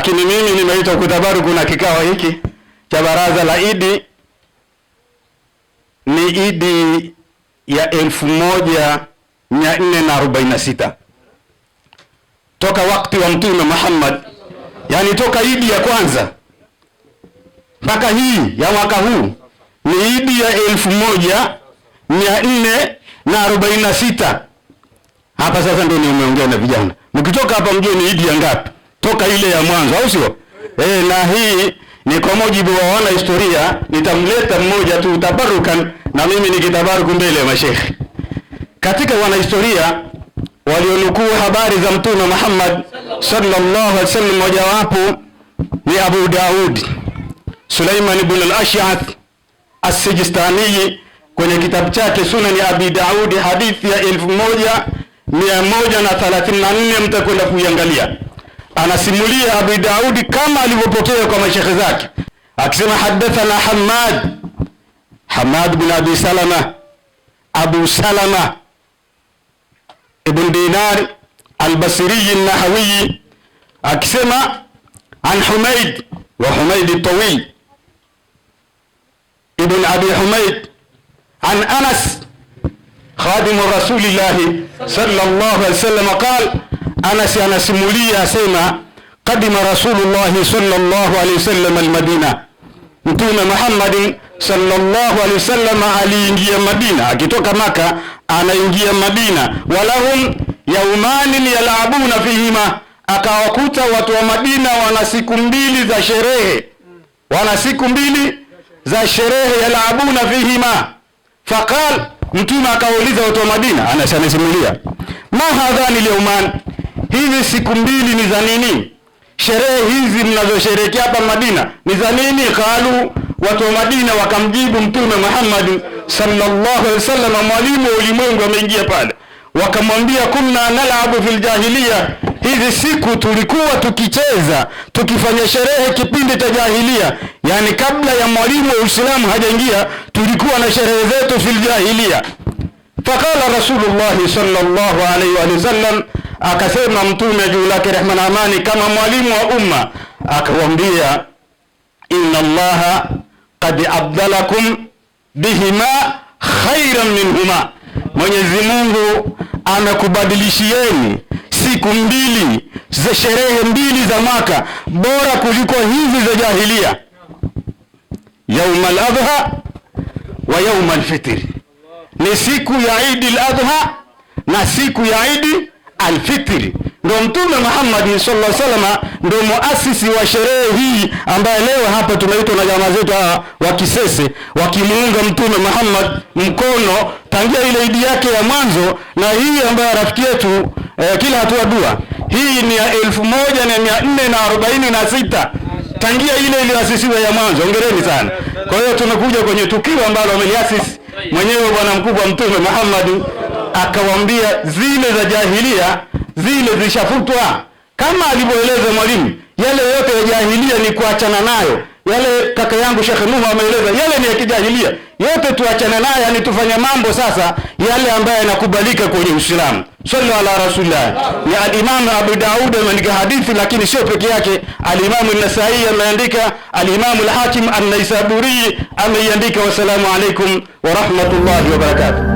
lakini mimi nimeitwa kutabaruku na kikao hiki cha baraza la Idi. Ni Idi ya 1446 toka wakati wa Mtume Muhammad, yani toka Idi ya kwanza mpaka hii ya mwaka huu ni Idi ya 1446. Hapa sasa ndio nimeongea na vijana, mkitoka hapa mjue ni Idi ya ngapi toka ile ya mwanzo, au sio? Na hii ni kwa mujibu wa wana historia. Nitamleta mmoja tu tabarukan na mimi nikitabaruku mbele ya mashekhi. Katika wana historia walionukuu habari za Mtume Muhammad sallallahu alaihi wasallam, mmoja wapo ni Abu Daud Sulaiman ibn al-Ash'ath as-Sijistani kwenye kitabu chake Sunan Abi Daud, hadithi ya 1134 mtakwenda kuiangalia. Anasimulia Abu Daud kama alivyopokea kwa mashekhe zake, akisema hadathana Hamad bin Abi Salama, Abu Salama ibn Dinar al-Basri an-Nahawi, akisema an Humayd wa Humayd al-Tawil ibn Abi Humayd an Anas khadim Rasulillah sallallahu alaihi wasallam qala, Anas anasimulia asema qadima Rasulullah sallallahu alaihi wasallam al-Madina, Mtume Muhammad sallallahu alaihi wasallam aliingia Madina, akitoka Maka anaingia Madina. Walahum yawmani yalabuna fihima, akawakuta watu wa Madina wana siku mbili za sherehe, yalabuna fihima. Faqal, Mtume akauliza watu wa Madina, anasimulia, ma hadhani al-yawman, hizi siku mbili ni za nini? Sherehe hizi mnazosherehekea hapa Madina ni za nini? Qalu, watu wa Madina wakamjibu Mtume Muhammad sallallahu alaihi wasallam, mwalimu wa ulimwengu ameingia pale. Wakamwambia, kunna nalabu fil jahiliya, hizi siku tulikuwa tukicheza tukifanya sherehe kipindi cha jahiliya, yani kabla ya mwalimu wa Uislamu hajaingia tulikuwa na sherehe zetu fil jahiliya. Faqala Rasulullah sallallahu alaihi wasallam, akasema Mtume juu lake rehma na amani kama mwalimu wa umma, akawaambia, inna Allaha qad abdalakum bihima khairan minhuma, Mwenyezi Mungu amekubadilishieni siku mbili za sherehe mbili za mwaka bora kuliko hizi za jahiliya, Yawmal Adha wa Yawmal Fitr, ni siku ya Eid al-Adha na siku ya Eid al-Fitr. Ndio Mtume Muhammad sallallahu alaihi wasallam ndio muasisi wa sherehe hii ambaye leo hapa tumeitwa na jamaa zetu wa Kisese wakimuunga Mtume Muhammad mkono tangia ile Eid yake ya mwanzo, na hii ambayo rafiki yetu kila hatua dua, hii ni ya 1446 tangia ile iliyoasisiwa ya mwanzo. Hongereni sana. Kwa hiyo tunakuja kwenye tukio ambalo ameliasisi mwenyewe bwana mkubwa Mtume Muhammad, akawaambia zile za jahiliya zile zishafutwa, kama alivyoeleza mwalimu. Yale yote ya jahiliya ni kuachana nayo. Yale kaka yangu Sheikh Nuhu ameeleza, yale ni ya kijahiliya, yote tuachane nayo, yani tufanye mambo sasa yale ambayo yanakubalika kwenye Uislamu. Sallallahu ala rasulillah. Ni al-Imam Abu Daud ameandika hadithi, lakini sio peke yake. Al-Imam an-Nasa'i ameandika, al-Imam al-Hakim an-Naisaburi ameiandika. Wassalamu alaikum wa rahmatullahi wa barakatuh.